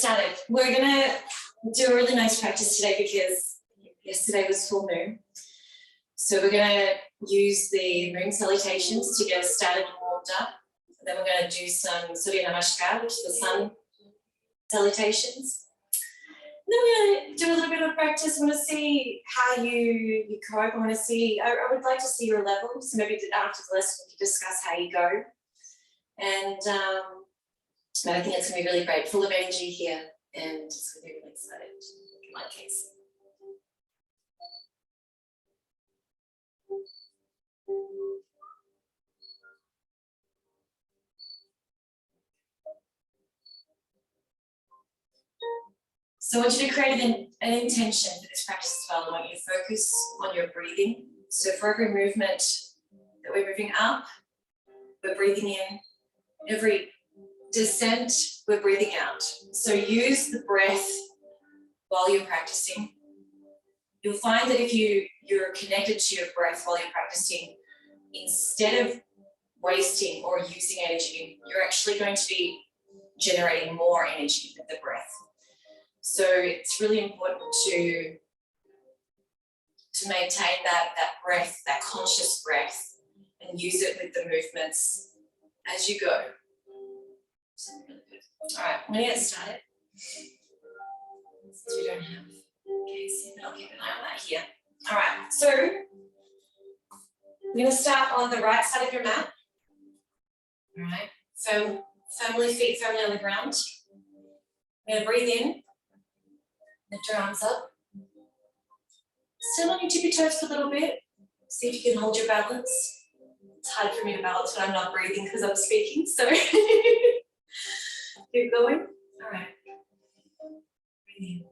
started. We're going to do a really nice practice today because yesterday was full moon. So we're going to use the moon salutations to get us started and warmed up. And then we're going to do some Surya Namaskar, which is the sun salutations. And then we're going to do a little bit of practice. I want to see how you cope. I want to see, I would like to see your level. So maybe after the lesson, we can discuss how you go. And I think it's going to be really great, full of energy here, and it's going to be really excited in my case. So I want you to create an intention for this practice as well. I want you to focus on your breathing. So for every movement that we're moving up, we're breathing in. Every descent, we're breathing out. So use the breath while you're practicing. You'll find that if you're connected to your breath while you're practicing, instead of wasting or using energy, you're actually going to be generating more energy with the breath. So it's really important to maintain that breath, that conscious breath, and use it with the movements as you go. All right, I'm going to get started. Since we don't have case, I'll keep an eye on that here. All right, so we're going to start on the right side of your mat. All right, so feet firmly on the ground. We're going to breathe in, lift your arms up. Still on your tippy toes for a little bit. See if you can hold your balance. It's hard for me to balance when I'm not breathing because I'm speaking, so keep going. All right. Breathe in.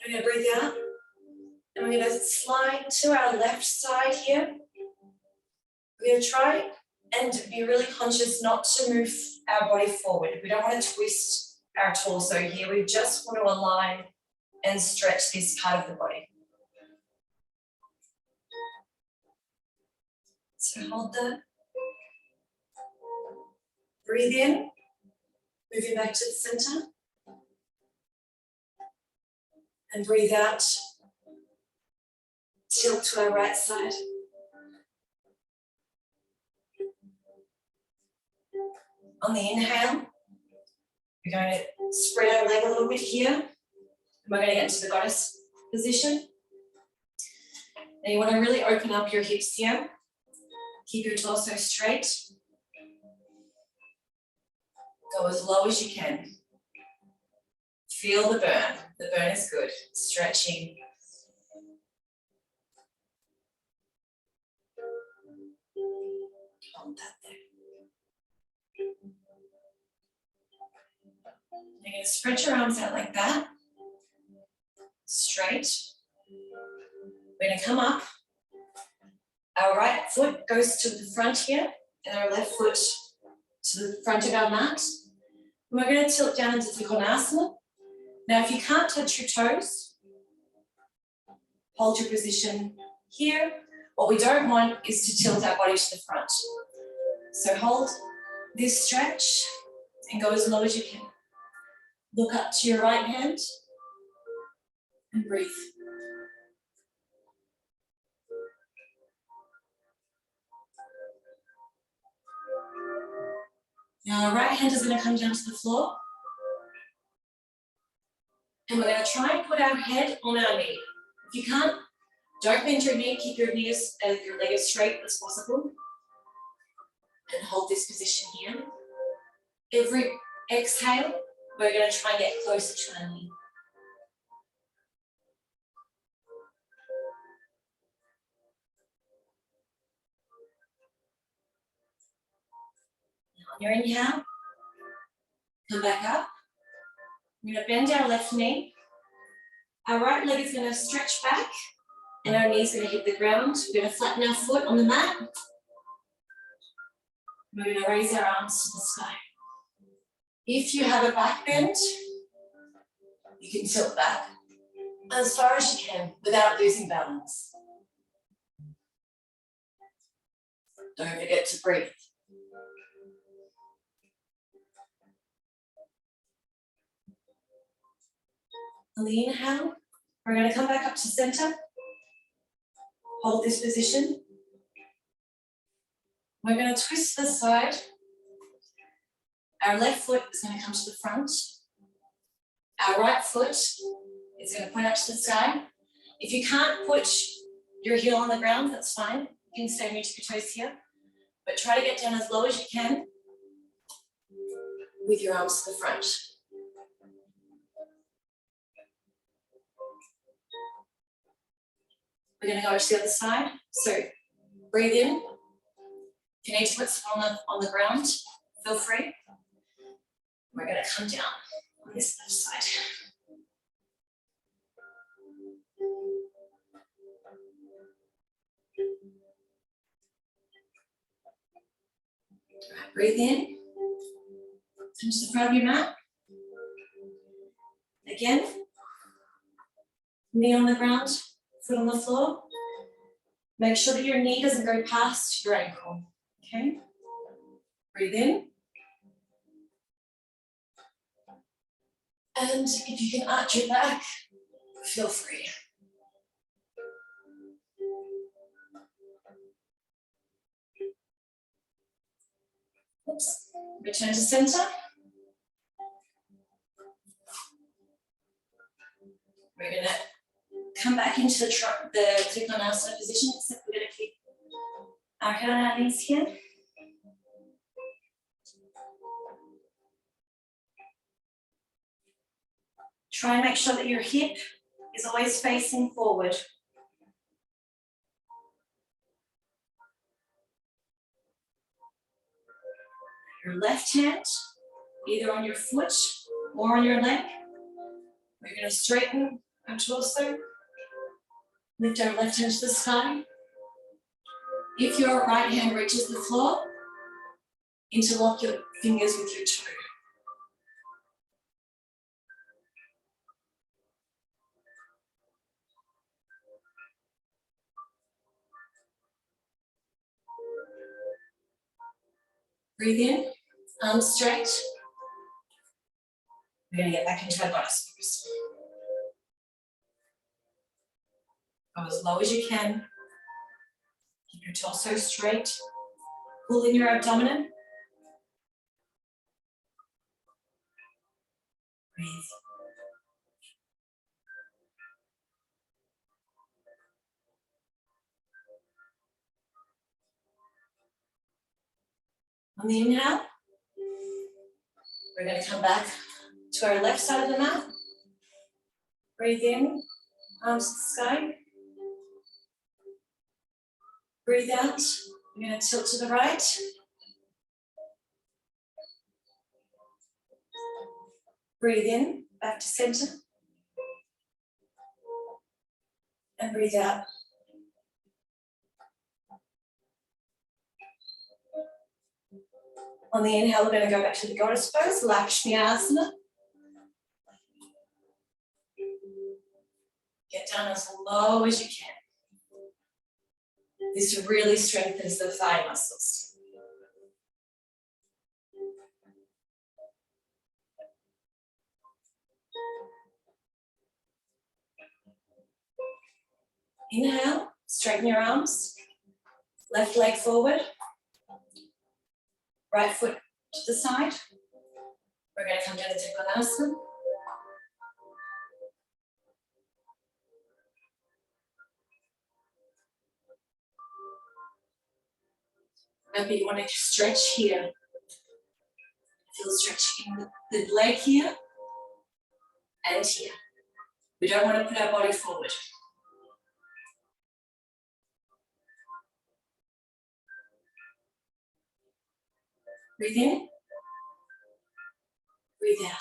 We're going to breathe out. And we're going to slide to our left side here. We're going to try and be really conscious not to move our body forward. We don't want to twist our torso here. We just want to align and stretch this part of the body. So hold that. Breathe in, moving back to the center. And breathe out, tilt to our right side. On the inhale, we're going to spread our leg a little bit here. And we're going to get into the goddess position. Now you want to really open up your hips here. Keep your torso straight. Go as low as you can. Feel the burn. The burn is good. Stretching. Hold that there. You're going to spread your arms out like that. Straight. We're going to come up. Our right foot goes to the front here, and our left foot to the front of our mat. And we're going to tilt down into Trikonasana. Now, if you can't touch your toes, hold your position here. What we don't want is to tilt our body to the front. So hold this stretch and go as low as you can. Look up to your right hand and breathe. Now our right hand is going to come down to the floor. And we're going to try and put our head on our knee. If you can't, don't bend your knee, keep your knees and your leg as straight as possible. And hold this position here. Every exhale, we're going to try and get closer to our knee. On your inhale, come back up. We're going to bend our left knee. Our right leg is going to stretch back and our knees are going to hit the ground. We're going to flatten our foot on the mat. We're going to raise our arms to the sky. If you have a back bend, you can tilt back as far as you can without losing balance. Don't forget to breathe. On the inhale, we're going to come back up to center. Hold this position. We're going to twist to the side. Our left foot is going to come to the front. Our right foot is going to point out to the sky. If you can't put your heel on the ground, that's fine. You can stay on your tippy toes here. But try to get down as low as you can with your arms to the front. We're going to go to the other side. So breathe in. If you need to put someone on the ground, feel free. We're going to come down on this left side. All right, breathe in. Come to the front of your mat. Again. Knee on the ground, foot on the floor. Make sure that your knee doesn't go past your ankle. Okay? Breathe in. And if you can arch your back, feel free. Oops. Return to center. We're going to come back into the Trikonasana position, except we're going to keep our head on our knees here. Try and make sure that your hip is always facing forward. Your left hand, either on your foot or on your leg. We're going to straighten our torso. Lift our left hand to the sky. If your right hand reaches the floor, interlock your fingers with your toe. Breathe in, arms straight. We're going to get back into our goddess pose. Go as low as you can. Keep your torso straight. Pull in your abdomen. Breathe. On the inhale, we're going to come back to our left side of the mat. Breathe in, arms to the sky. Breathe out. We're going to tilt to the right. Breathe in, back to center. And breathe out. On the inhale, we're going to go back to the goddess pose, Lakshmi Asana. Get down as low as you can. This really strengthens the thigh muscles. Inhale, straighten your arms. Left leg forward. Right foot to the side. We're going to come down to Trikonasana. Maybe you want to stretch here. Feel stretch in the leg here and here. We don't want to put our body forward. Breathe in. Breathe out.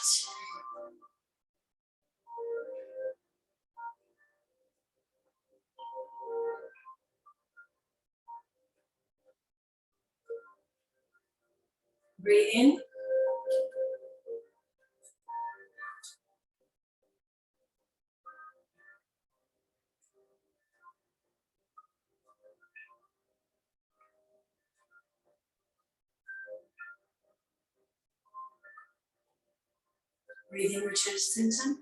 Breathe in. Breathe in, return to center.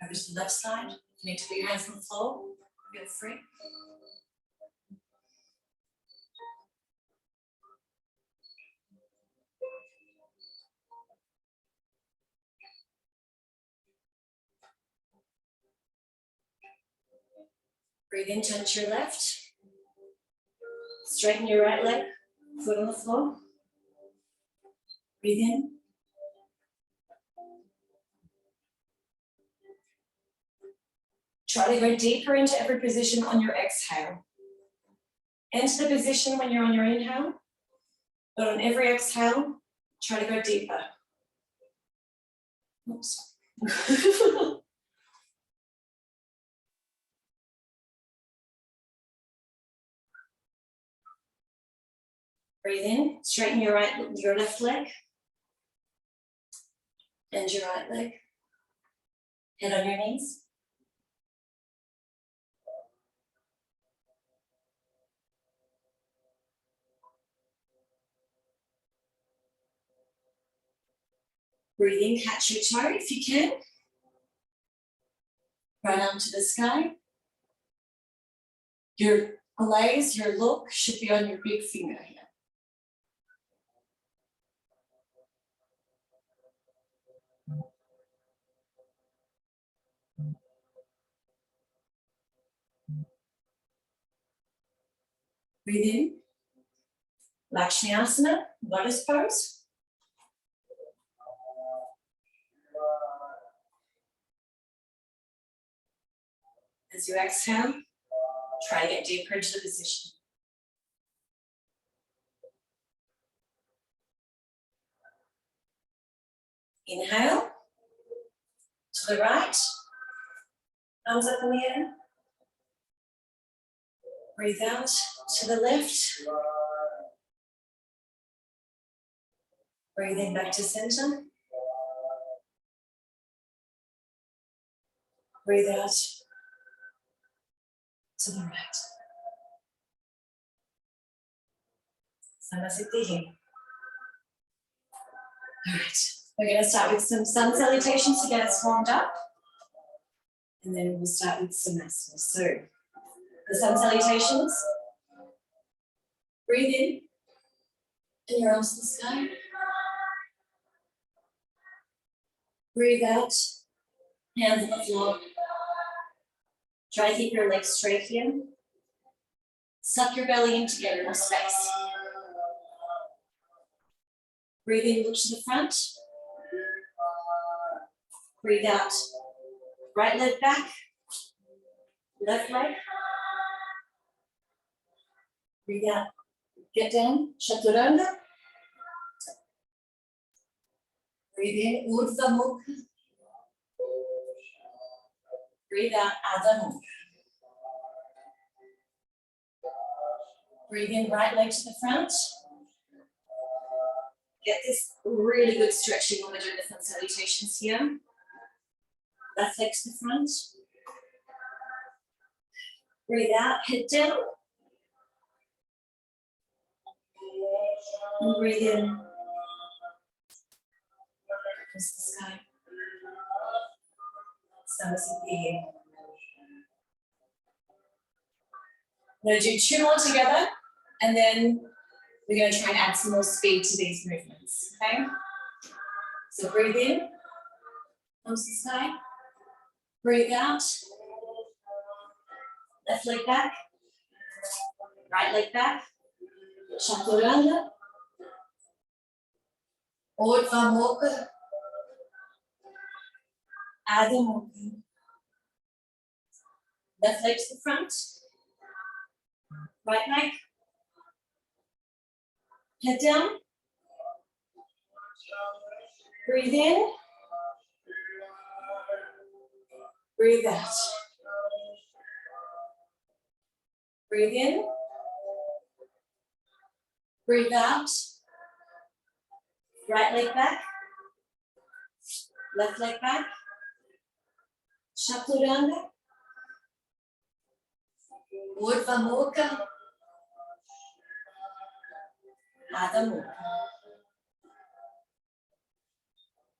Over to the left side. If you need to put your hands on the floor, feel free. Breathe in, turn to your left. Straighten your right leg, foot on the floor. Breathe in. Try to go deeper into every position on your exhale. Enter the position when you're on your inhale, but on every exhale, try to go deeper. Oops. Breathe in, straighten your left leg and your right leg. Head on your knees. Breathe in, catch your toe if you can. Right arm to the sky. Your gaze, your look should be on your big finger here. Breathe in. Lakshmi-asana, lotus pose. As you exhale, try to get deeper into the position. Inhale, to the right, arms up in the air. Breathe out to the left. Breathe in back to center. Breathe out to the right. Samasiddhi. All right, we're going to start with some sun salutations to get us warmed up. And then we'll start with some asanas. So, the sun salutations. Breathe in. And your arms to the sky. Breathe out. Hands on the floor. Try to keep your legs straight here. Suck your belly in to get more space. Breathe in, look to the front. Breathe out. Right leg back. Left leg. Breathe out. Get down. Chaturanga. Breathe in. Urdhva Mukha. Breathe out. Adha Mukha. Breathe in. Right leg to the front. Get this really good stretching when we're doing the sun salutations here. Left leg to the front. Breathe out, head down. And breathe in. Across the sky. Samasiddhi. I'm going to do 2 more together, and then we're going to try and add some more speed to these movements, okay? So breathe in, arms to the sky. Breathe out. Left leg back. Right leg back. Chaturanga. Urdhva Mukha. Adha Mukha. Left leg to the front. Right leg. Head down. Breathe in. Breathe out. Breathe in. Breathe out. Right leg back. Left leg back. Chaturanga. Urdhva Mukha. Adha Mukha.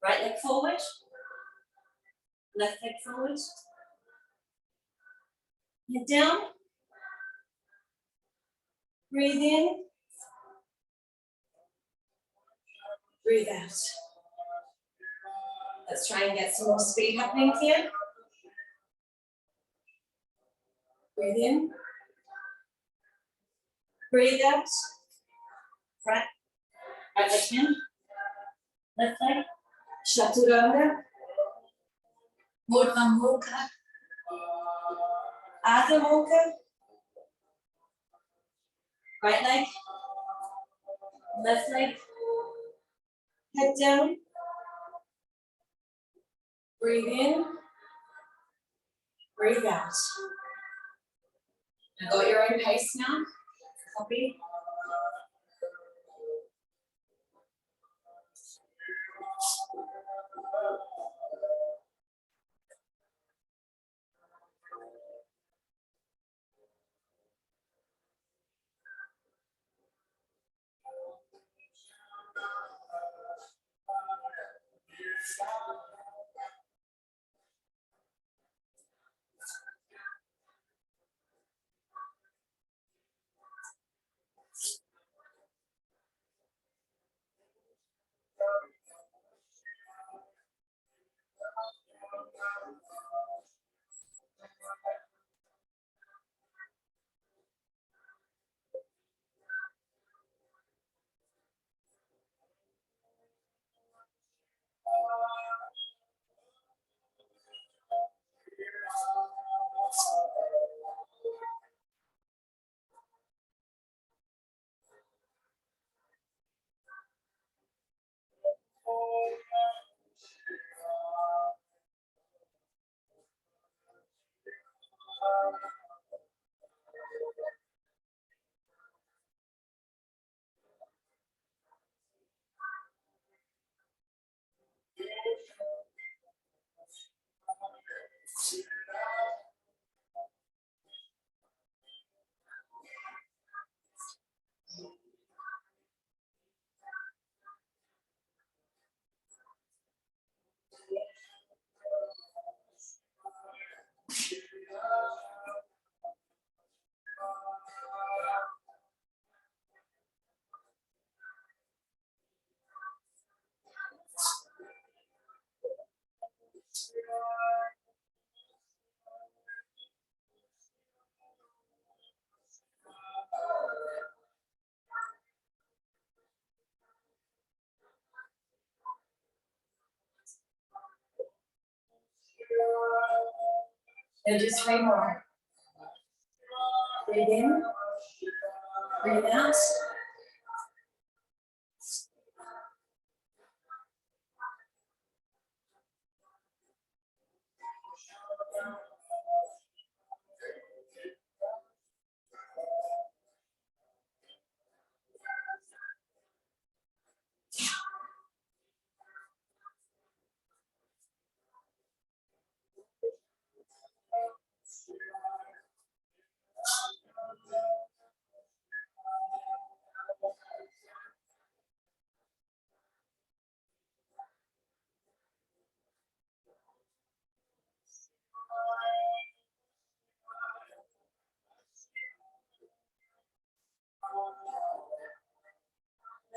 Right leg forward, left leg forward. Head down. Breathe in. Breathe out. Let's try and get some more speed happening here. Breathe in. Breathe out. Right leg in. Left leg. Chaturanga. Urdhva Mukha. Adha Mukha. Right leg. Left leg. Head down. Breathe in. Breathe out. Now go at your own pace now. Copy. And just 3 more. Breathe in. Breathe out.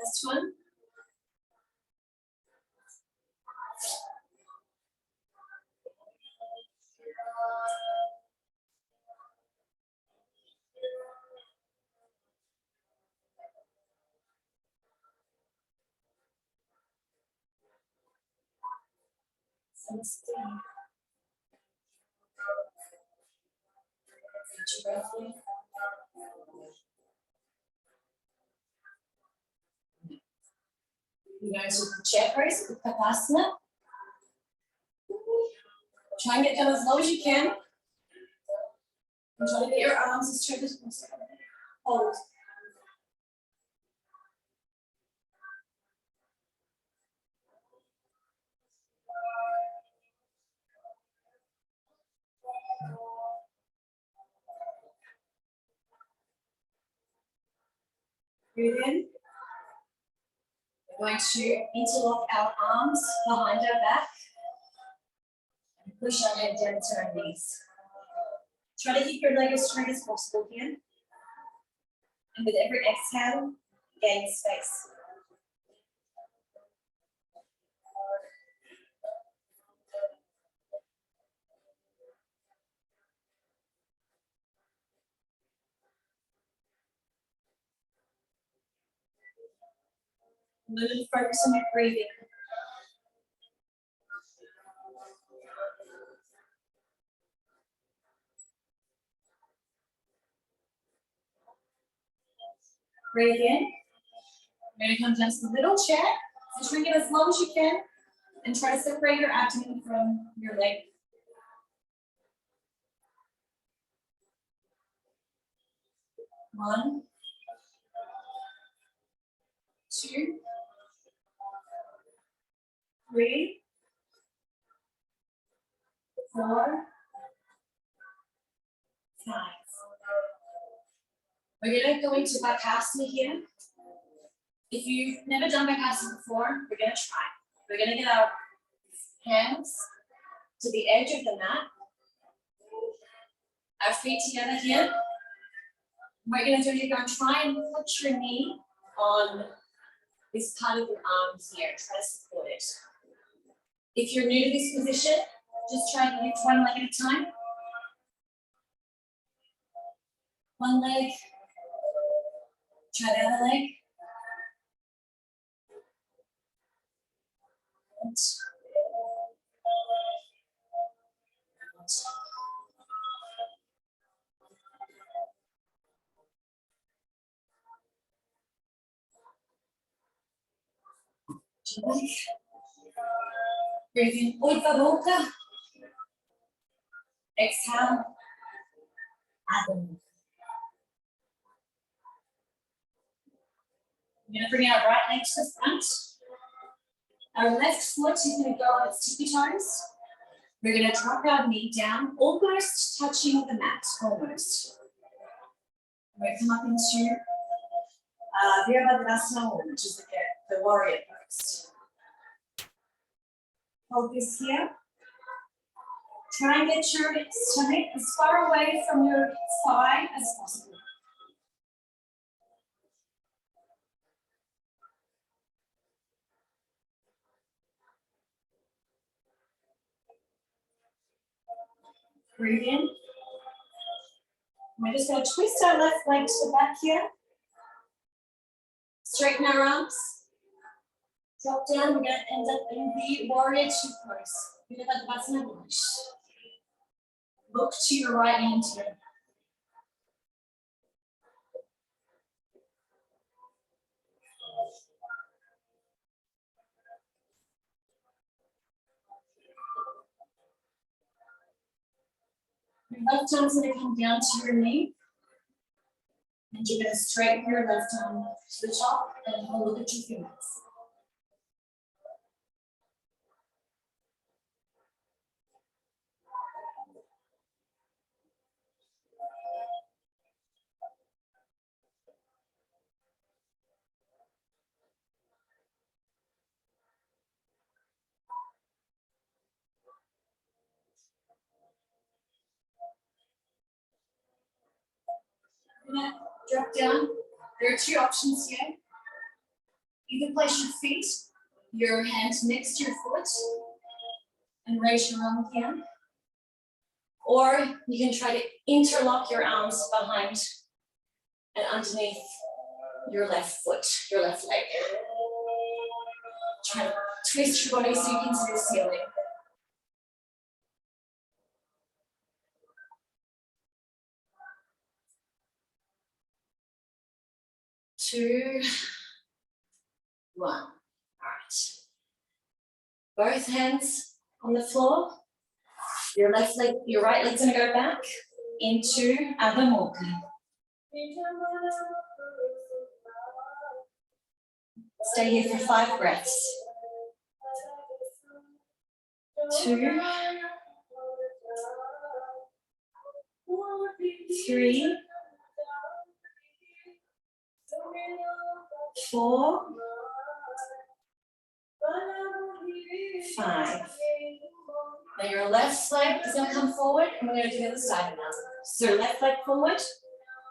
Last one. You're going to chair pose, Utkatasana. Try and get down as low as you can. And try to get your arms as straight as possible. Hold. Breathe in. We're going to interlock our arms behind our back and push our head down to our knees. Try to keep your leg as straight as possible here. And with every exhale, gain space. Really focus on your breathing. Breathe in. You're going to come down to the little chair. So shrink it as long as you can and try to separate your abdomen from your leg. One, two, three, 4, 5. We're going to go into Bakasana here. If you've never done Bakasana before, we're going to try. We're going to get our hands to the edge of the mat. Our feet together here. What you're going to do, you're going to try and put your knee on this part of your arm here. Try to support it. If you're new to this position, just try to lift one leg at a time. One leg. Try the other leg. And breathe in por la boca. Exhale. Abdomen. We're going to bring our right leg to the front. Our left foot is going to go on its tippy toes. We're going to drop our knee down, almost touching the mat, almost. We're going to come up into Virabhadrasana, which is the warrior pose. Hold this here. Try and get your stomach as far away from your thigh as possible. Breathe in. We're just going to twist our left leg to the back here. Straighten our arms. Drop down. We're going to end up in the warrior two pose. Virabhadrasana. Look to your right hand here. Your left arm's going to come down to your knee. And you're going to straighten your left arm to the top and have a look at your fingers. Drop down. There are two options here. Either place your feet, your hand next to your foot, and raise your arm again. Or you can try to interlock your arms behind and underneath your left foot, your left leg. Try to twist your body so you can see the ceiling. 2, 1. All right. Both hands on the floor. Your left leg, your right leg's going to go back into Adho Mukha. Stay here for 5 breaths. 2, 3, 4, Your left leg is going to come forward, and we're going to do the other side now. So left leg forward.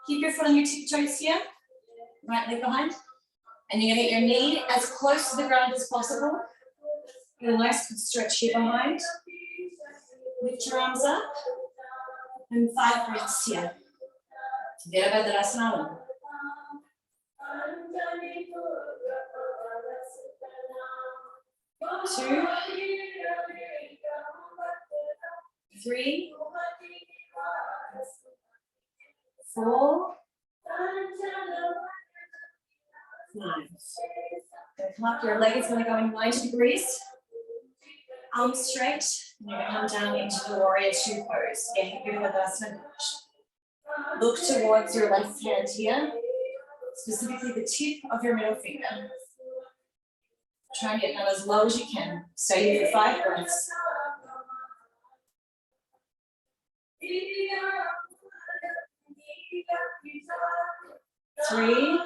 Keep your foot on your tiptoes here. Right leg behind. And you're going to get your knee as close to the ground as possible. Get a nice good stretch here behind. Lift your arms up. And 5 breaths here. Virabhadrasana. 2, 3, 4, 5. Come up, your leg is going to go in 90 degrees. Arms straight. And you're going to come down into the warrior 2 pose. Again, Virabhadrasana. Look towards your left hand here, specifically the tip of your middle finger. Try and get down as low as you can. So you do 5 breaths. 3,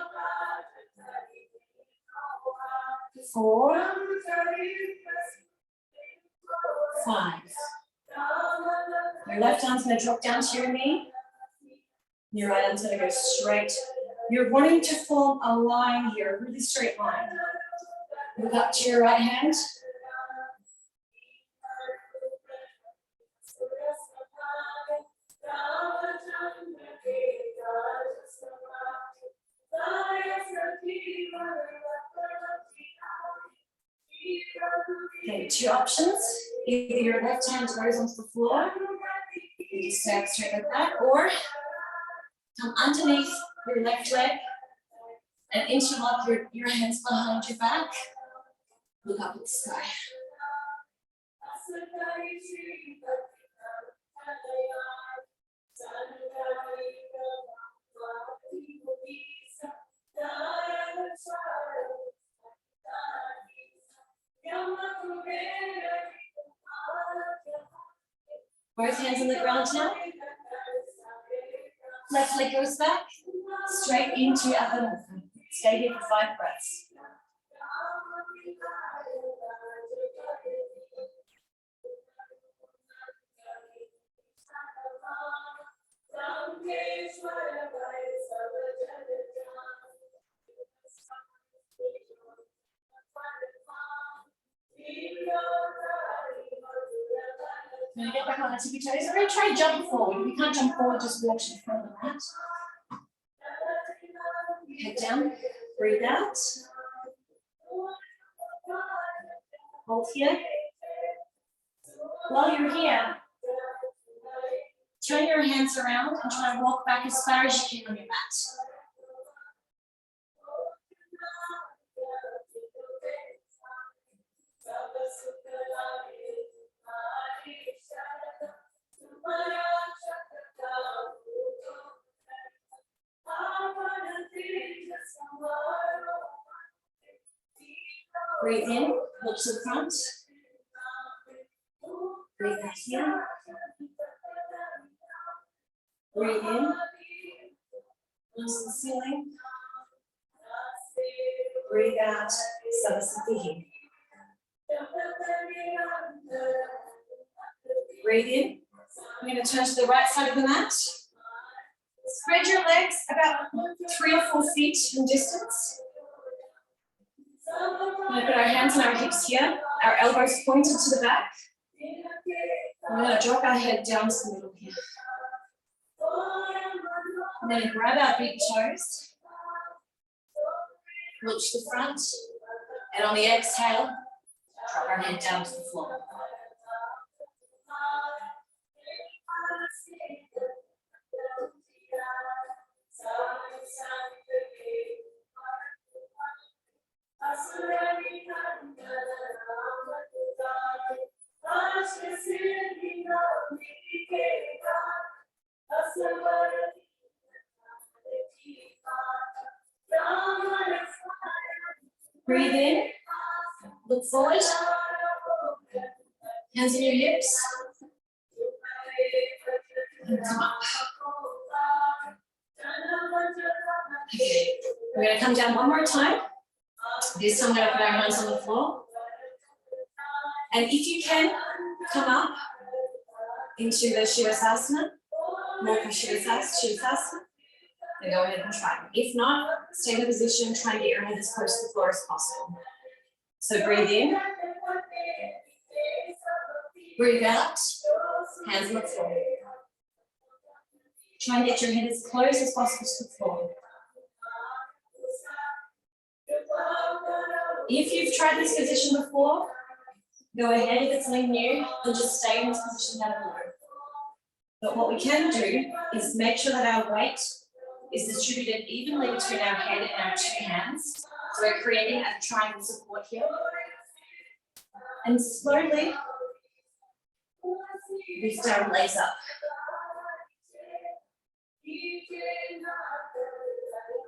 4, 5. Your left arm's going to drop down to your knee. Your right arm's going to go straight. You're wanting to form a line here, a really straight line. Look up to your right hand. Okay, 2 options. Either your left hand goes onto the floor, you just stay up straight like that, or come underneath your left leg and interlock your hands behind your back. Look up at the sky. Both hands on the ground now. Left leg goes back, straight into Adho Mukha. Stay here for 5 breaths. I'm going to get back on the tippy toes. I'm going to try and jump forward. If you can't jump forward, just walk to the front of the mat. Head down, breathe out. Hold here. While you're here, turn your hands around and try and walk back as far as you can on your mat. Breathe in, look to the front. Breathe out here. Breathe in. Look to the ceiling. Breathe out. Savasati. Breathe in. I'm going to turn to the right side of the mat. Spread your legs about 3 or 4 feet in distance. We're going to put our hands on our hips here, our elbows pointed to the back. We're going to drop our head down to the middle here. And then grab our big toes, look to the front, and on the exhale, drop our head down to the floor. Breathe in, look forward, hands on your hips, and come up. Okay, we're going to come down one more time. This time we're going to put our hands on the floor. And if you can, come up into the Shivasana, more for Shivasana, then go ahead and try. If not, stay in the position, try and get your head as close to the floor as possible. So breathe in, breathe out, hands on the floor. Try and get your head as close as possible to the floor. If you've tried this position before, go ahead. If it's something new, then just stay in this position down below. But what we can do is make sure that our weight is distributed evenly between our head and our two hands. So we're creating a triangle support here. And slowly lift our legs up.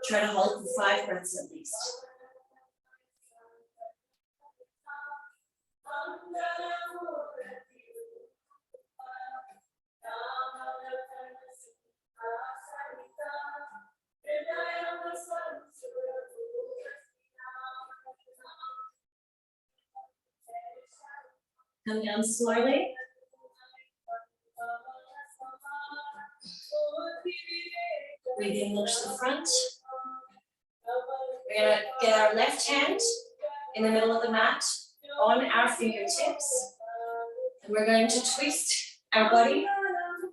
Try to hold for 5 breaths at least. Come down slowly. Breathe in, look to the front. We're going to get our left hand in the middle of the mat on our fingertips. And we're going to twist our body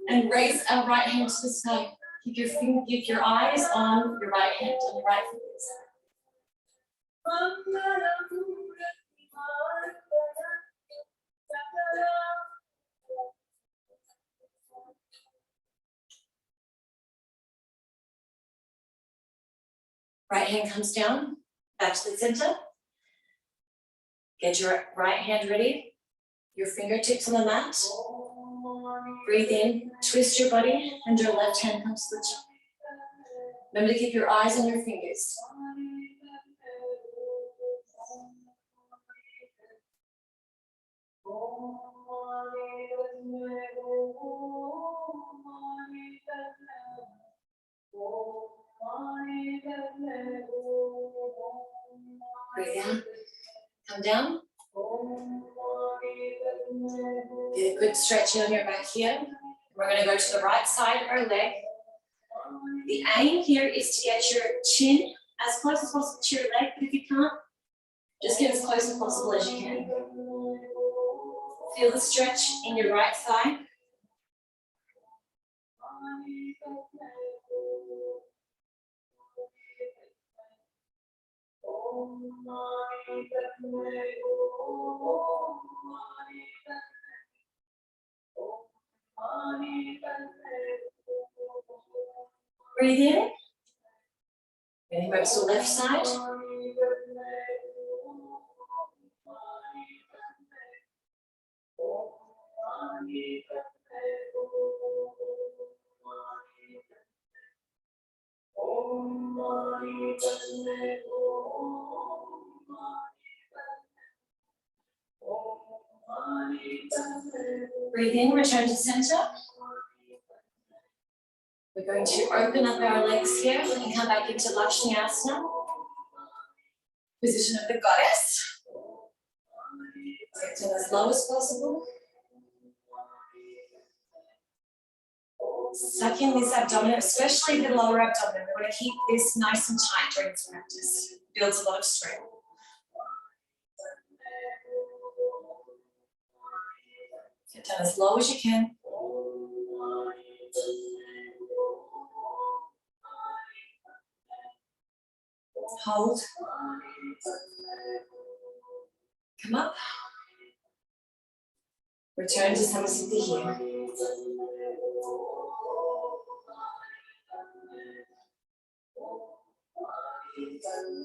and raise our right hand to the sky. Keep your eyes on your right hand, on your right fingers. Right hand comes down, back to the center. Get your right hand ready. Your fingertips on the mat. Breathe in, twist your body, and your left hand comes to the chest. Remember to keep your eyes on your fingers. Breathe out, come down. Get a good stretch on your back here. We're going to go to the right side of our leg. The aim here is to get your chin as close as possible to your leg, but if you can't, just get as close as possible as you can. Feel the stretch in your right thigh. Breathe in. Then go to the left side. Breathe in, return to center. We're going to open up our legs here and come back into Lakshmi-asana. Position of the goddess. Get to as low as possible. Suck in this abdomen, especially the lower abdomen. We want to keep this nice and tight during this practice. It builds a lot of strength. Get down as low as you can. Hold. Come up. Return to Samasiddhi here.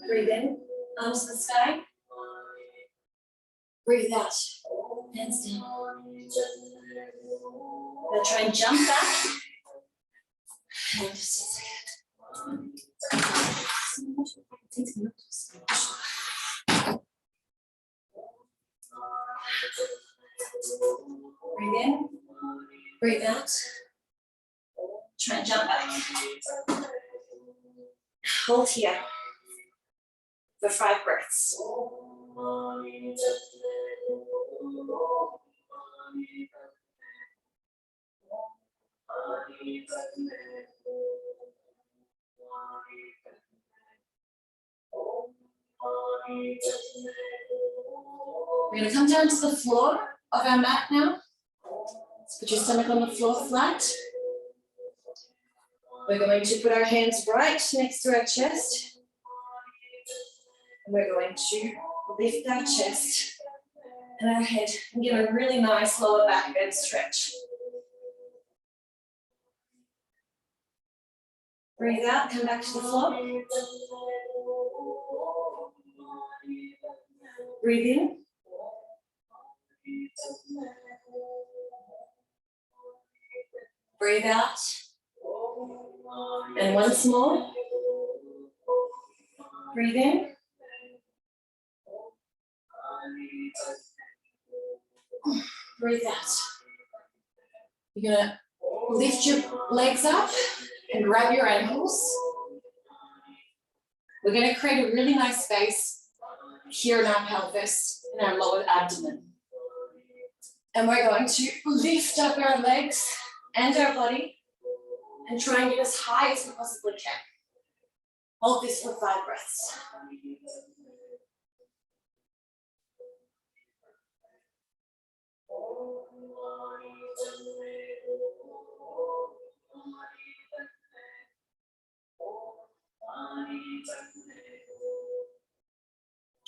Breathe in, arms to the sky. Breathe out, hands down. Now try and jump back. And just a second. Breathe in, breathe out. Try and jump back. Hold here for 5 breaths. We're going to come down to the floor of our mat now. Let's put your stomach on the floor flat. We're going to put our hands right next to our chest. And we're going to lift our chest and our head and give a really nice lower back bend stretch. Breathe out, come back to the floor. Breathe in. Breathe out. And once more. Breathe in. Breathe out. You're going to lift your legs up and grab your ankles. We're going to create a really nice space here in our pelvis, in our lower abdomen. And we're going to lift up our legs and our body and try and get as high as we possibly can. Hold this for 5 breaths.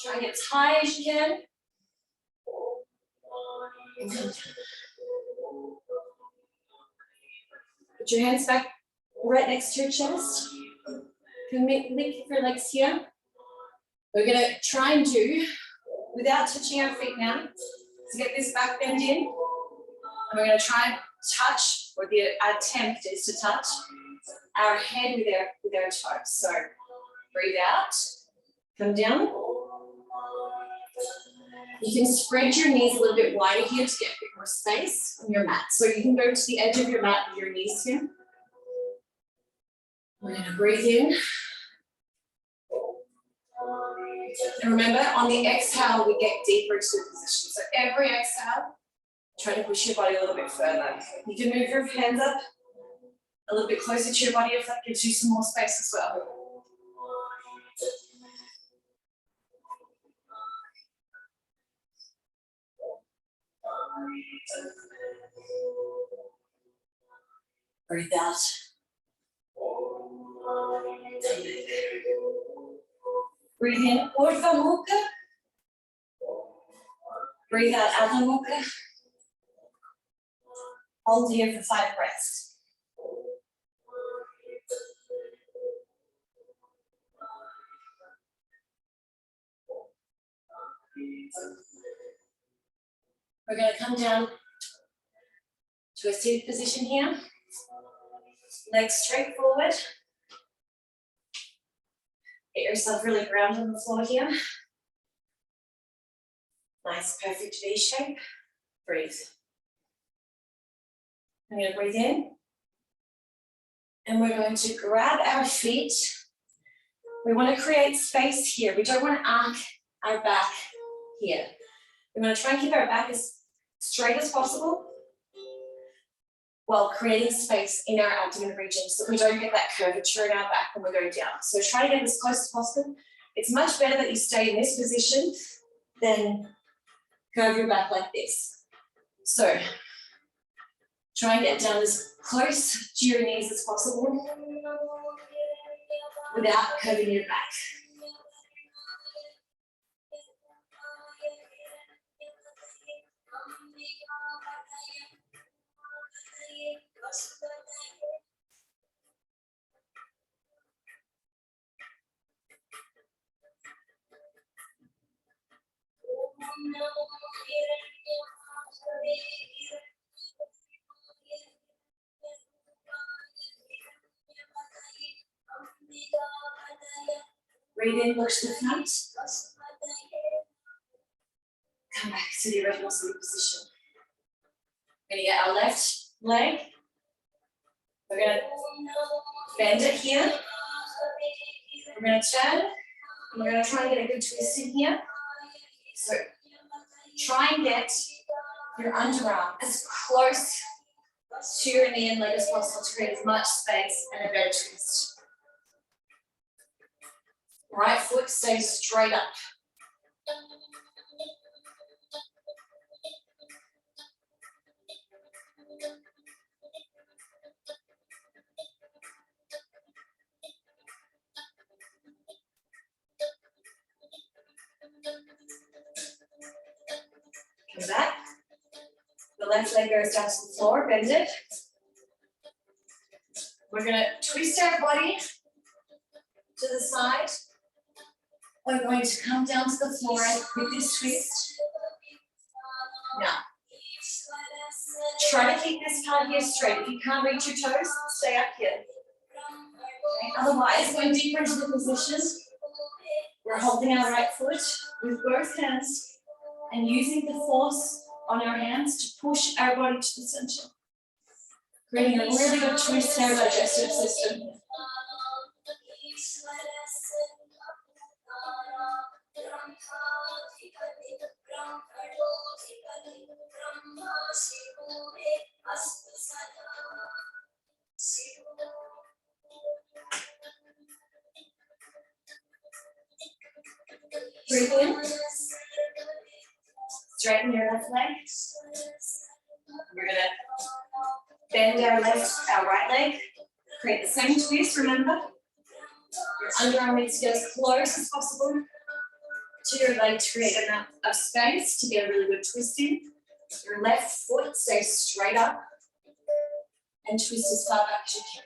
Try and get as high as you can. And come down. Put your hands back right next to your chest. Lift your legs here. We're going to try and do, without touching our feet now, to get this back bend in. And we're going to try and touch, or the attempt is to touch our head with our toes. So breathe out, come down. You can spread your knees a little bit wider here to get a bit more space on your mat. So you can go to the edge of your mat with your knees here. We're going to breathe in. And remember, on the exhale, we get deeper into the position. So every exhale, try to push your body a little bit further. You can move your hands up a little bit closer to your body if that gives you some more space as well. Breathe out. Breathe in, Urdhva Mukha. Breathe out, Adho Mukha. Hold here for 5 breaths. We're going to come down to a seated position here. Legs straight forward. Get yourself really grounded on the floor here. Nice, perfect V shape. Breathe. I'm going to breathe in. And we're going to grab our feet. We want to create space here. We don't want to arc our back here. We're going to try and keep our back as straight as possible while creating space in our abdomen region so that we don't get that curvature in our back when we're going down. So try to get as close as possible. It's much better that you stay in this position than curve your back like this. So try and get down as close to your knees as possible without curving your back. Breathe in, push the front. Come back to the original seated position. We're going to get our left leg. We're going to bend it here. We're going to turn. And we're going to try and get a good twist in here. So try and get your underarm as close Shear in the end leg as possible to create as much space and a better twist. Right foot stays straight up. Come back. The left leg goes down to the floor, bend it. We're going to twist our body to the side. We're going to come down to the floor with this twist. Now, try to keep this part here straight. If you can't reach your toes, stay up here. Okay. Otherwise, going deeper into the position, we're holding our right foot with both hands and using the force on our hands to push our body to the center. Creating a really good twist in our digestive system. Breathe in. Straighten your left leg. We're going to bend our right leg. Create the same twist, remember. Your underarm needs to get as close as possible to your leg to create enough of space to get a really good twist in. Your left foot stays straight up and twist as far back as you can.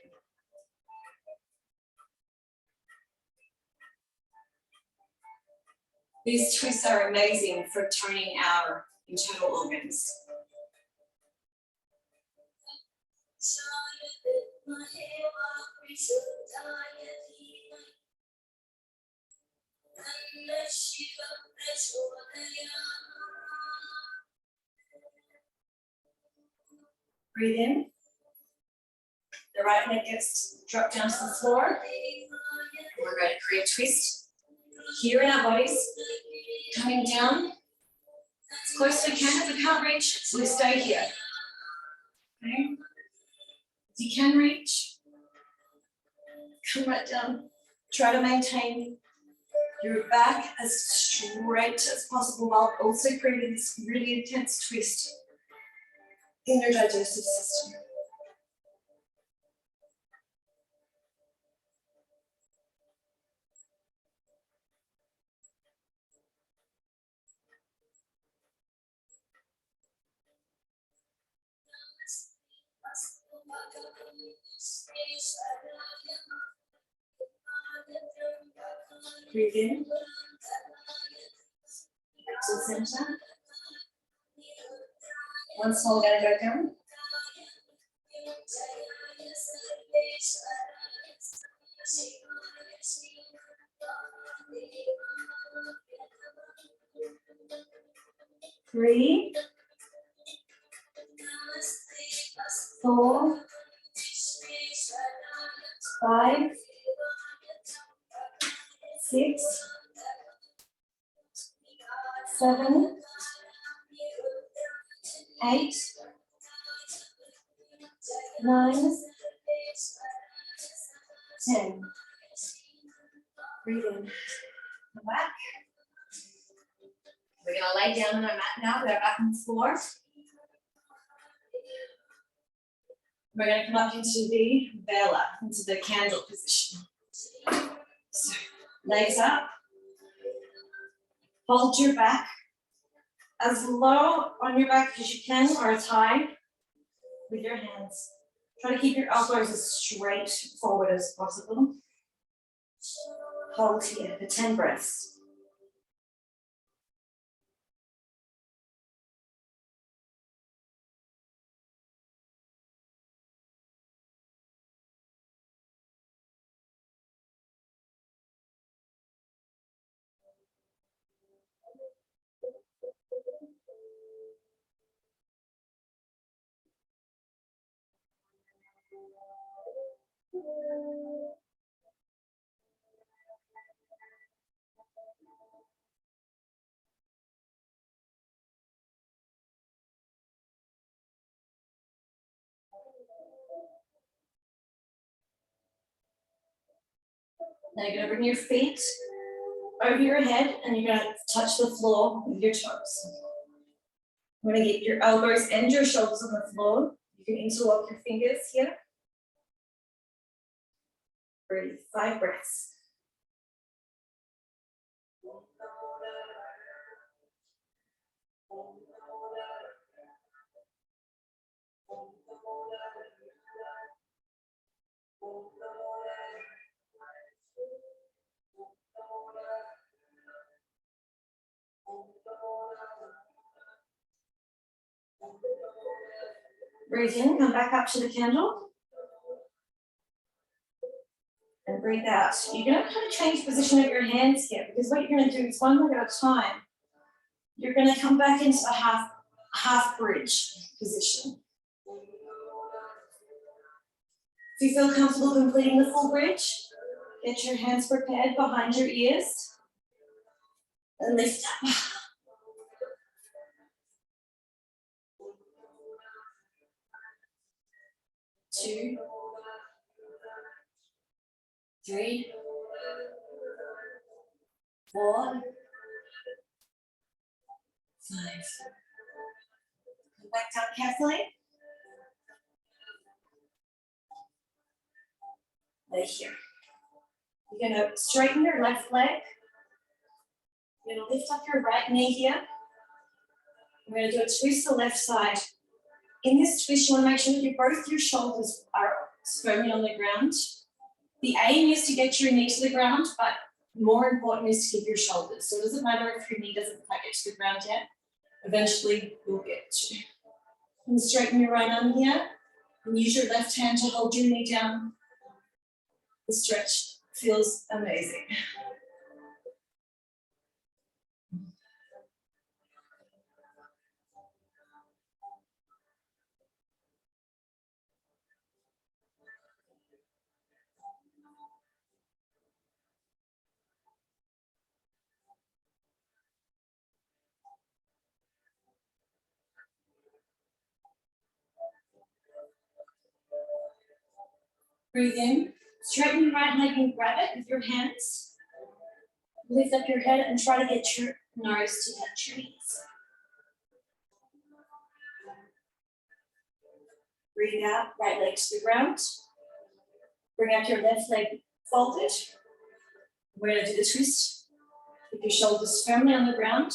These twists are amazing for toning our internal organs. Breathe in. The right leg gets dropped down to the floor. We're going to create a twist here in our bodies, coming down as close as we can. If we can't reach, we stay here. Okay. If you can reach, come right down. Try to maintain your back as straight as possible while also creating this really intense twist in your digestive system. Breathe in. Back to the center. Once more, we're going to go down. Three, 4, 5, 6, 7, 8, 9, 10. Breathe in. Come back. We're going to lay down on our mat now with our back on the floor. We're going to come up into the vela, into the candle position. So, legs up. Hold your back as low on your back as you can, or as high with your hands. Try to keep your elbows as straight forward as possible. Hold here for 10 breaths. Now you're going to bring your feet over your head and you're going to touch the floor with your toes. You're going to get your elbows and your shoulders on the floor. You can interlock your fingers here. Breathe, 5 breaths. Breathe in, come back up to the candle. And breathe out. You're going to kind of change the position of your hands here, because what you're going to do is one leg at a time. You're going to come back into a half bridge position. If you feel comfortable completing the full bridge, get your hands prepared behind your ears and lift up. 2, 3, 4, 5. Come back down carefully. Lay here. You're going to straighten your left leg. You're going to lift up your right knee here. We're going to do a twist to the left side. In this twist, you want to make sure that both your shoulders are firmly on the ground. The aim is to get your knee to the ground, but more important is to keep your shoulders. So it doesn't matter if your knee doesn't quite get to the ground yet. Eventually, you'll get to. And straighten your right arm here. And use your left hand to hold your knee down. The stretch feels amazing. Breathe in. Straighten your right leg and grab it with your hands. Lift up your head and try to get your nose to touch your knees. Breathe out, right leg to the ground. Bring up your left leg folded. We're going to do the twist. Keep your shoulders firmly on the ground.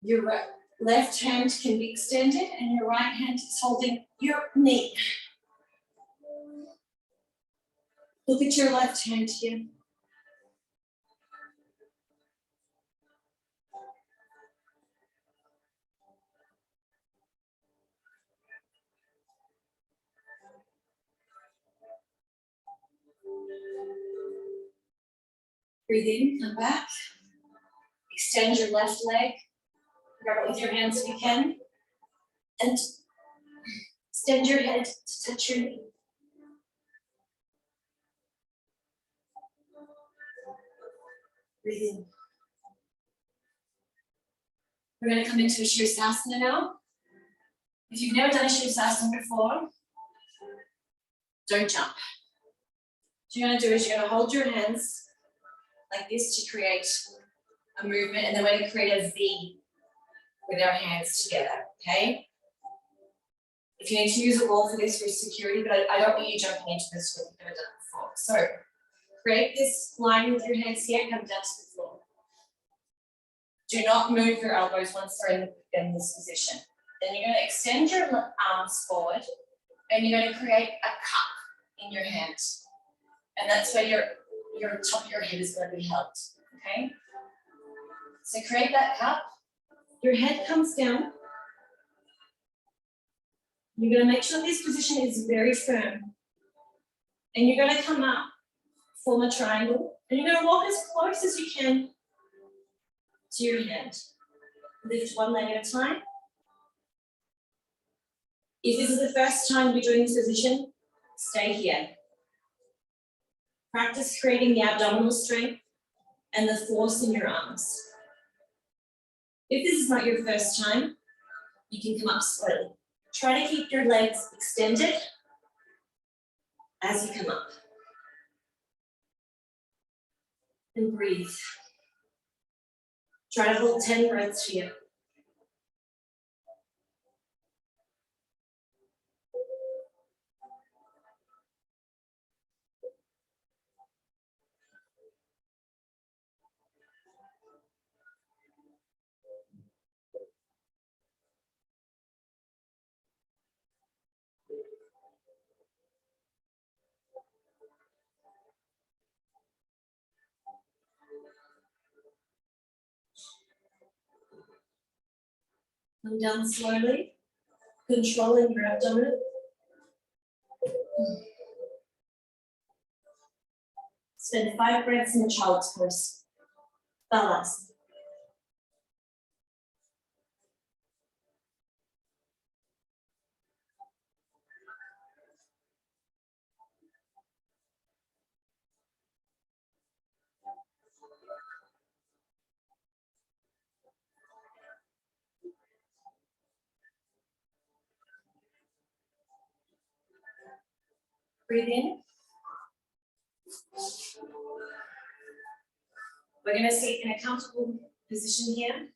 Your left hand can be extended and your right hand is holding your knee. Look at your left hand here. Breathe in, come back. Extend your left leg. Grab it with your hands if you can. And extend your head to touch your knee. Breathe in. We're going to come into a Sirsasana now. If you've never done a Sirsasana before, don't jump. What you're going to do is you're going to hold your hands like this to create a movement, and then we're going to create a V with our hands together, okay? If you need to use a wall for this for security, but I don't want you jumping into this if you've never done it before. So create this line with your hands here, come down to the floor. Do not move your elbows once they're in this position. Then you're going to extend your arms forward and you're going to create a cup in your hand. And that's where your top of your head is going to be held, okay? So create that cup. Your head comes down. You're going to make sure this position is very firm. And you're going to come up, form a triangle, and you're going to walk as close as you can to your hand. Lift one leg at a time. If this is the first time you're doing this position, stay here. Practice creating the abdominal strength and the force in your arms. If this is not your first time, you can come up slowly. Try to keep your legs extended as you come up. And breathe. Try to hold 10 breaths here. Come down slowly, controlling your abdomen. Spend 5 breaths in child's pose. Balance. Breathe in. We're going to sit in a comfortable position here. And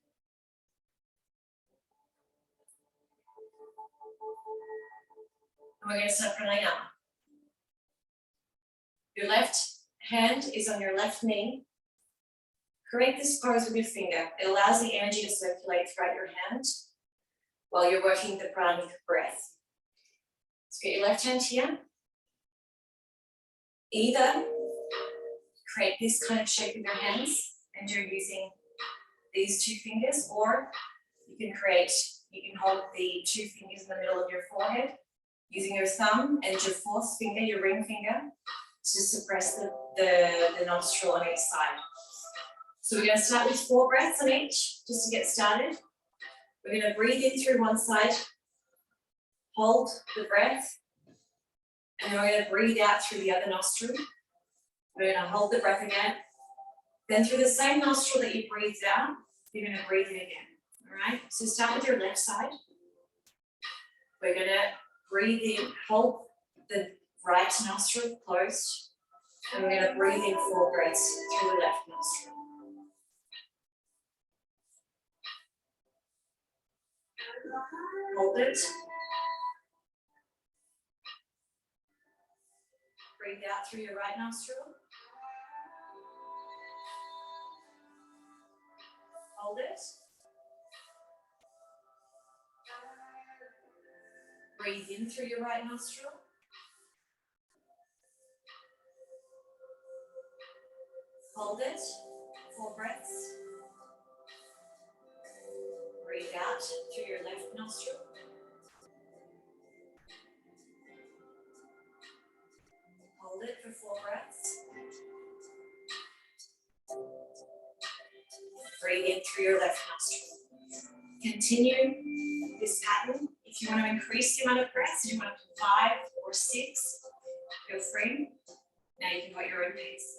we're going to start pranayama. Your left hand is on your left knee. Create this pose with your finger. It allows the energy to circulate throughout your hand while you're working the pranic breath. So get your left hand here. Either create this kind of shape with your hands and you're using these 2 fingers, or you can hold the 2 fingers in the middle of your forehead using your thumb and your 4th finger, your ring finger, to suppress the nostril on each side. So we're going to start with 4 breaths on each, just to get started. We're going to breathe in through one side, hold the breath, and then we're going to breathe out through the other nostril. We're going to hold the breath again. Then through the same nostril that you breathed out, you're going to breathe in again. All right? So start with your left side. We're going to breathe in, hold the right nostril closed, and we're going to breathe in 4 breaths through the left nostril. Hold it. Breathe out through your right nostril. Hold it. Breathe in through your right nostril. Hold it. 4 breaths. Breathe out through your left nostril. Hold it for 4 breaths. Breathe in through your left nostril. Continue this pattern. If you want to increase the amount of breaths, you want to do 5 or 6, feel free. Now you can go at your own pace.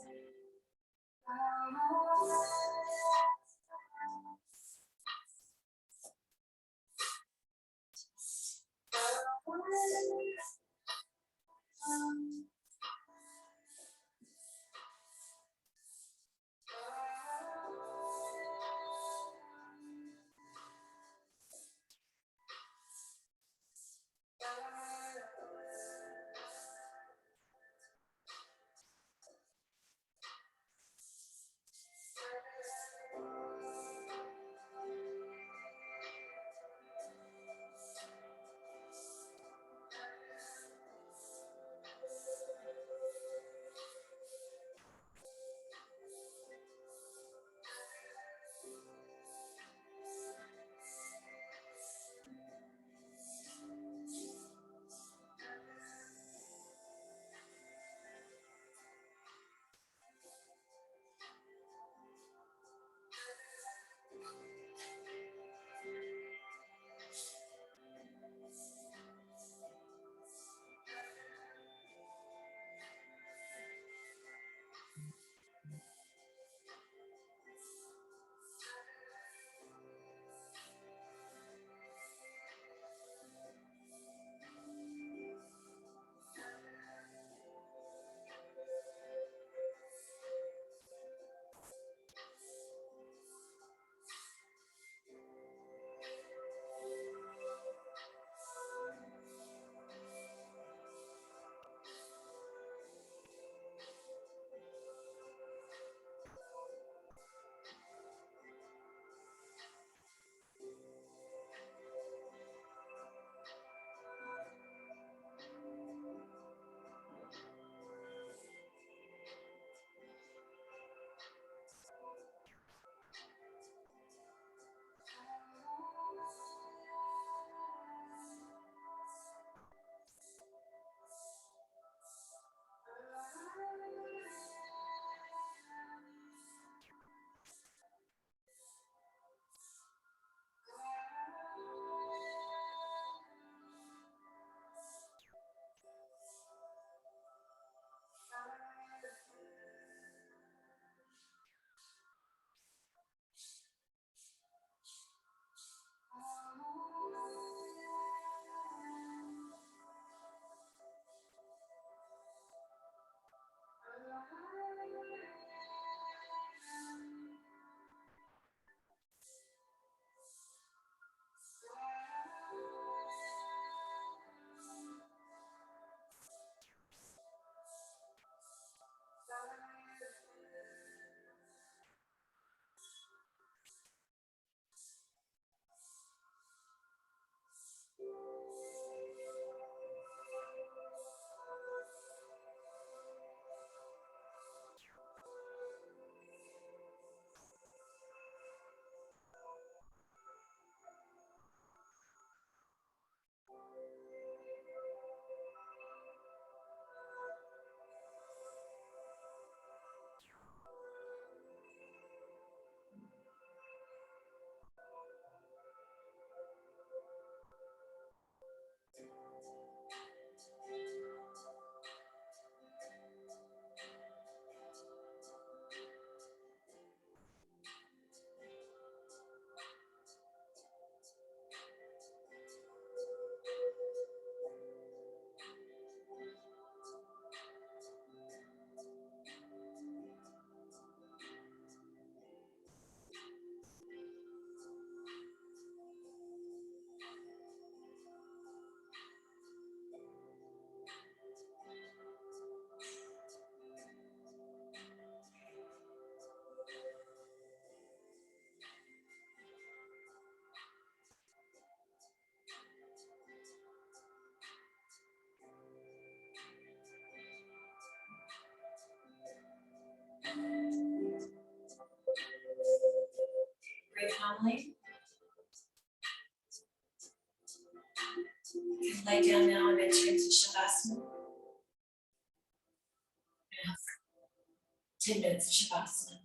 calmly. You can lay down now and enter into Shavasana. 10 minutes of Shavasana.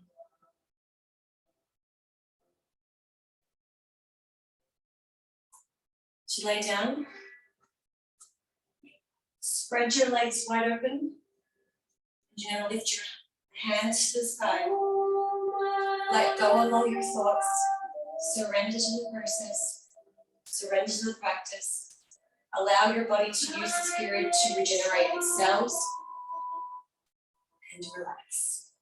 To lay down, spread your legs wide open. You're going to lift your hands to the sky. Let go of all your thoughts. Surrender to the process. Surrender to the practice. Allow your body to use this period to regenerate its cells and relax.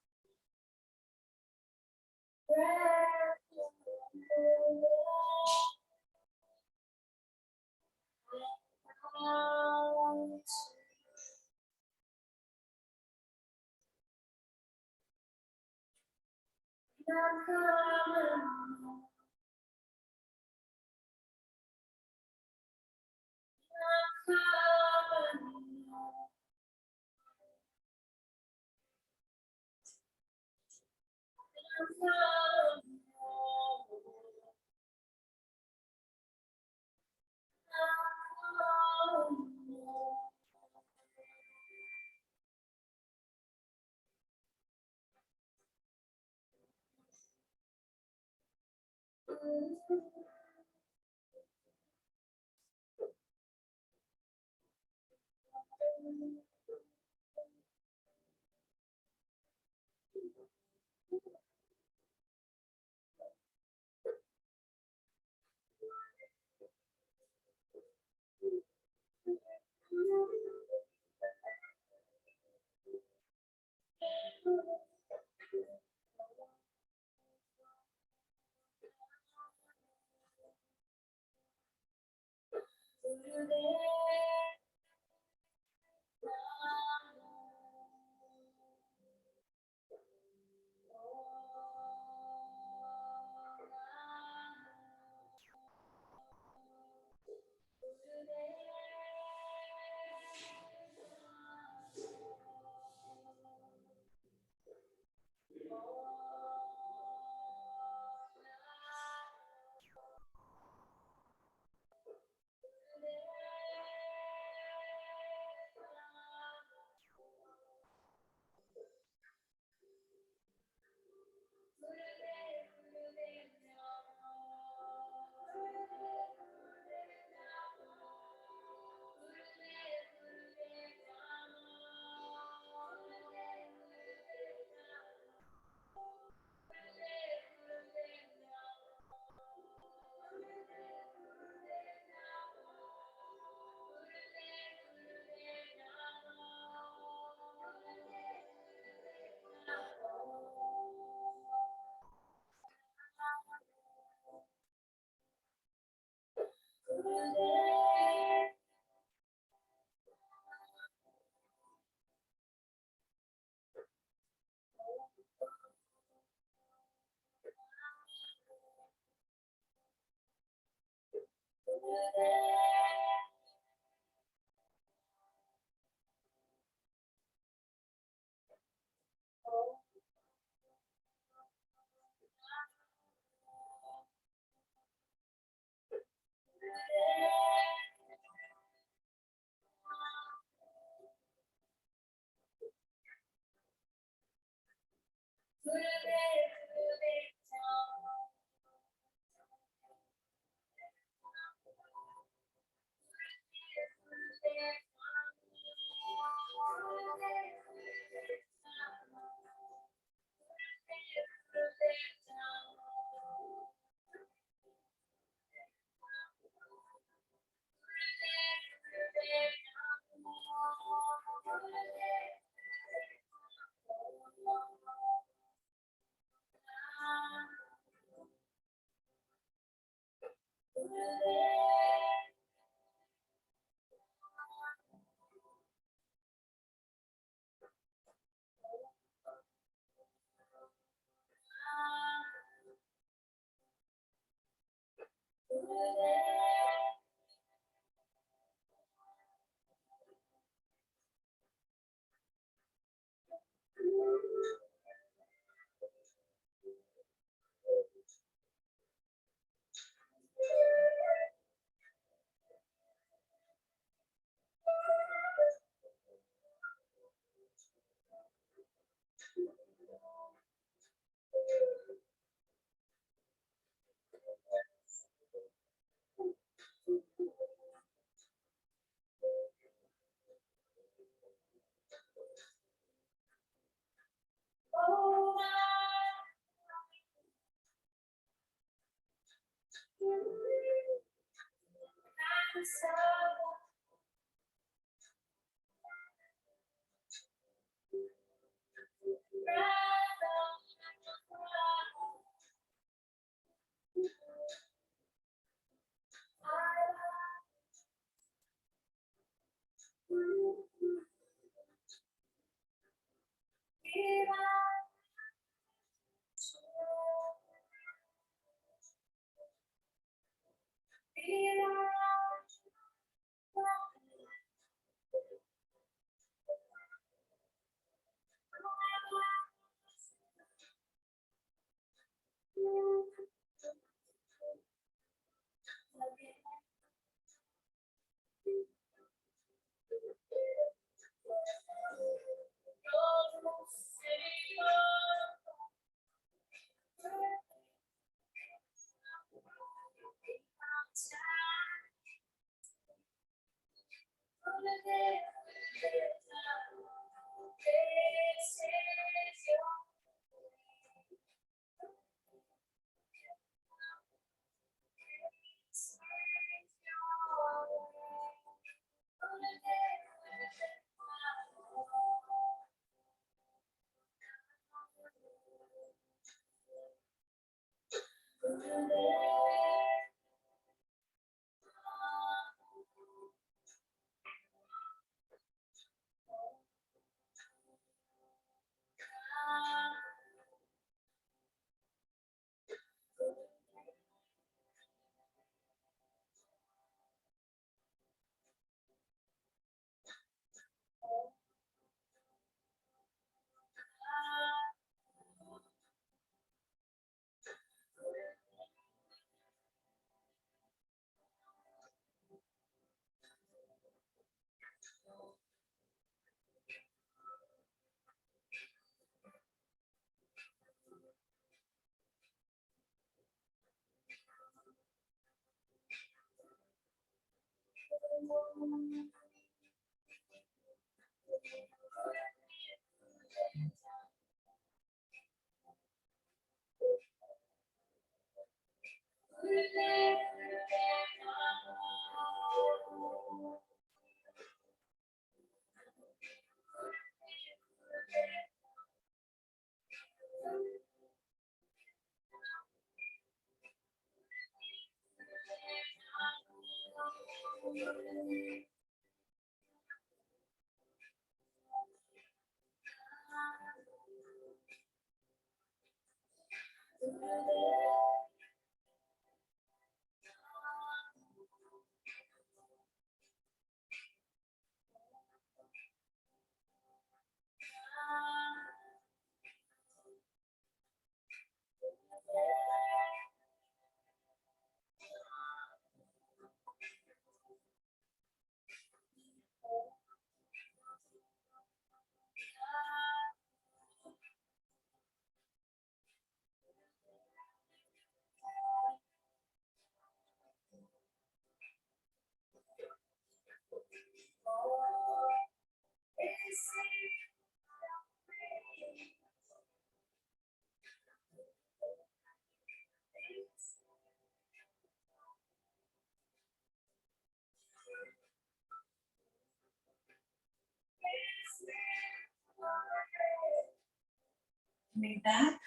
Coming back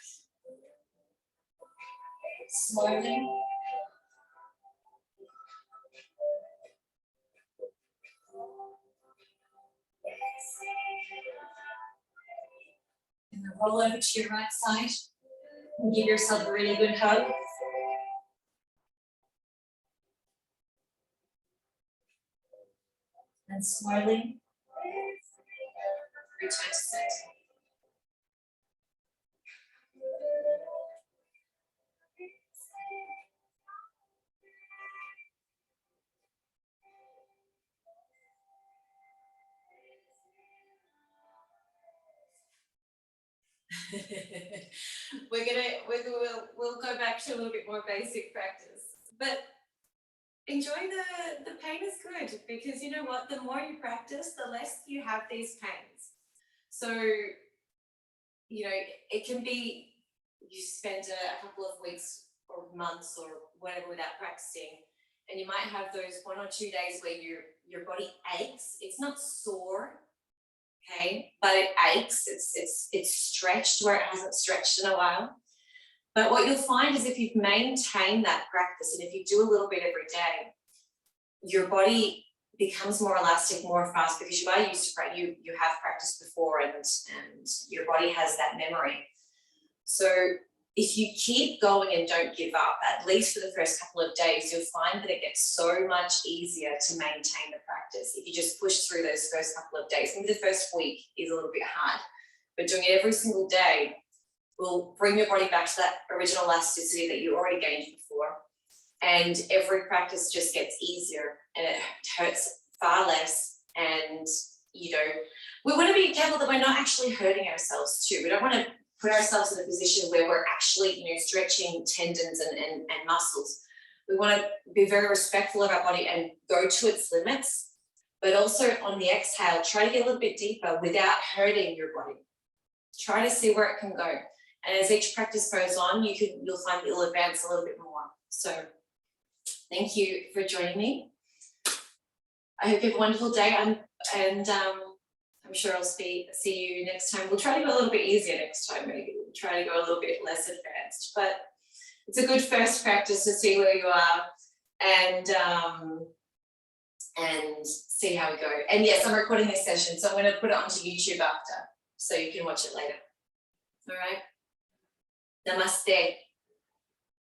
slowly. And then roll over to your right side and give yourself a really good hug. And slowly return to center. We'll go back to a little bit more basic practice, but enjoy the pain is good, because you know what, the more you practice, the less you have these pains. So, you know, it can be you spend a couple of weeks or months or whatever without practicing, and you might have those 1 or 2 days where your body aches. It's not sore, okay, but it aches. It's stretched where it hasn't stretched in a while. But what you'll find is if you've maintained that practice, and if you do a little bit every day, your body becomes more elastic, more fast, because your body used to practice, you have practiced before, and your body has that memory. So if you keep going and don't give up, at least for the first couple of days, you'll find that it gets so much easier to maintain the practice. If you just push through those first couple of days, maybe the first week is a little bit hard, but doing it every single day will bring your body back to that original elasticity that you already gained before. And every practice just gets easier, and it hurts far less. And, you know, we want to be careful that we're not actually hurting ourselves too. We don't want to put ourselves in a position where we're actually, you know, stretching tendons and muscles. We want to be very respectful of our body and go to its limits, but also on the exhale, try to get a little bit deeper without hurting your body. Try to see where it can go. And as each practice goes on, you'll find that you'll advance a little bit more. So thank you for joining me. I hope you have a wonderful day, and I'm sure I'll see you next time. We'll try to go a little bit easier next time, maybe. We'll try to go a little bit less advanced, but it's a good first practice to see where you are and see how we go. And yes, I'm recording this session, so I'm going to put it onto YouTube after, so you can watch it later. All right. Namaste.